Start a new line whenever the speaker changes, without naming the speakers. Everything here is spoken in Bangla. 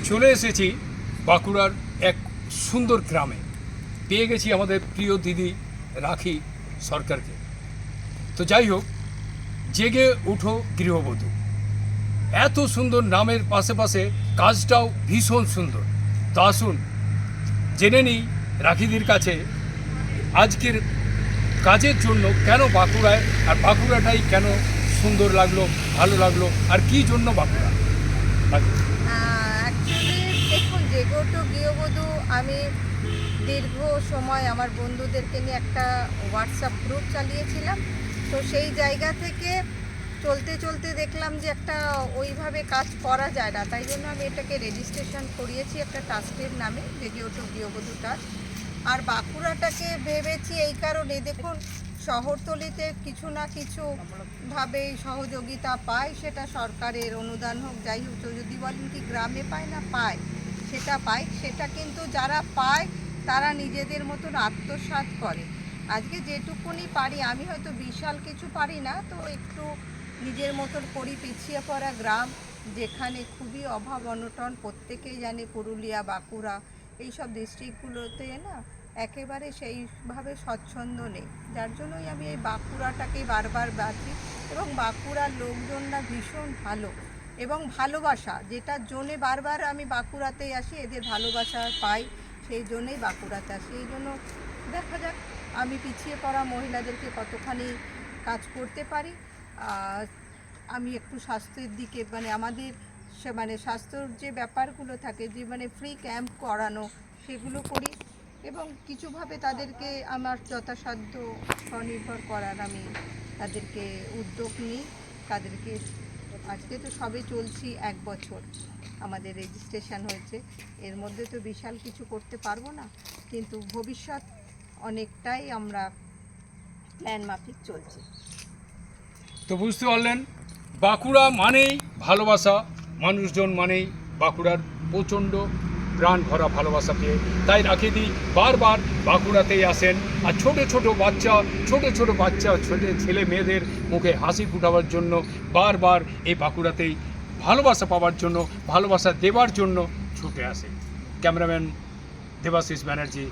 চলে এসেছি বাঁকুড়ার এক সুন্দর গ্রামে। পেয়ে গেছি আমাদের প্রিয় দিদি রাখি সরকারকে। তো যাই হোক, জেগে উঠো গৃহবধূ, এত সুন্দর নামের পাশে কাজটাও ভীষণ সুন্দর। তো আসুন জেনে নিই রাখিদির কাছে আজকের কাজের জন্য কেন বাঁকুড়ায়, আর বাঁকুড়াটাই কেন সুন্দর লাগলো, ভালো লাগলো, আর কি জন্য বাঁকুড়া।
অ্যাকচুয়ালি দেখুন, জেগে ওঠো গৃহবধূ আমি দীর্ঘ সময় আমার বন্ধুদেরকে নিয়ে একটা হোয়াটসঅ্যাপ গ্রুপ চালিয়েছিলাম। তো সেই জায়গা থেকে চলতে চলতে দেখলাম যে একটা ওইভাবে কাজ করা যায় না, তাই জন্য আমি এটাকে রেজিস্ট্রেশন করিয়েছি একটা ট্রাস্টের নামে, জেগে ওঠো গৃহবধূ ট্রাস্ট। আর বাঁকুড়াটাকে ভেবেছি এই কারণে, দেখুন শহরতলিতে কিছু না কিছু ভাবে সহযোগিতা পায়, সেটা সরকারের অনুদান হোক যাই হোক। তো যদি বলেন কি গ্রামে পায় না, পায়, সেটা পায়। সেটা কিন্তু যারা পায় তারা নিজেদের মতন আত্মসাৎ করে। আজকে যেটুকুনি পারি, আমি হয়তো বিশাল কিছু পারি না, তো একটু নিজের মতন করি। পিছিয়ে পড়া গ্রাম যেখানে খুবই অভাব অনটন, প্রত্যেকেই জানে পুরুলিয়া, বাঁকুড়া এইসব ডিস্ট্রিক্টগুলোতে না একেবারে সেইভাবে স্বচ্ছন্দ নেই। যার জন্যই আমি এই বাঁকুড়াটাকে বারবার বাঁচি। এবং বাঁকুড়ার লোকজনরা ভীষণ ভালো এবং ভালোবাসা, যেটার জন্যে বারবার আমি বাঁকুড়াতেই আসি, এদের ভালোবাসা পাই, সেই জন্যেই বাঁকুড়াতে আসি। এই জন্য দেখা যাক আমি পিছিয়ে পড়া মহিলাদেরকে কতখানি কাজ করতে পারি। আমি একটু স্বাস্থ্যের দিকে আমাদের স্বাস্থ্যর যে ব্যাপারগুলো থাকে, যে ফ্রি ক্যাম্প করানো, সেগুলো করি এবং কিছুভাবে তাদেরকে আমার যথাসাধ্য স্বনির্ভর করার আমি তাদেরকে উদ্যোগ নিই। তাদেরকে আজকে তো সবে চলছি 1 বছর আমাদের রেজিস্ট্রেশন হয়েছে, এর মধ্যে তো বিশাল কিছু করতে পারবো না, কিন্তু ভবিষ্যৎ অনেকটাই আমরা প্ল্যান মাফিক চলছে।
তো বুঝতে পারলেন, বাঁকুড়া মানেই ভালোবাসা, মানুষজন মানেই বাঁকুড়ার প্রচণ্ড প্রাণ ভরা ভালোবাসা পেয়ে, তাই রাখিদি বারবার বাঁকুড়াতেই আসেন। আর ছোট ছোট বাচ্চা ছেলে মেয়েদের মুখে হাসি ফুটাবার জন্য বারবার এই বাঁকুড়াতেই ভালোবাসা পাওয়ার জন্য, ভালোবাসা দেবার জন্য ছুটে আসে। ক্যামেরাম্যান দেবাশিস ব্যানার্জি,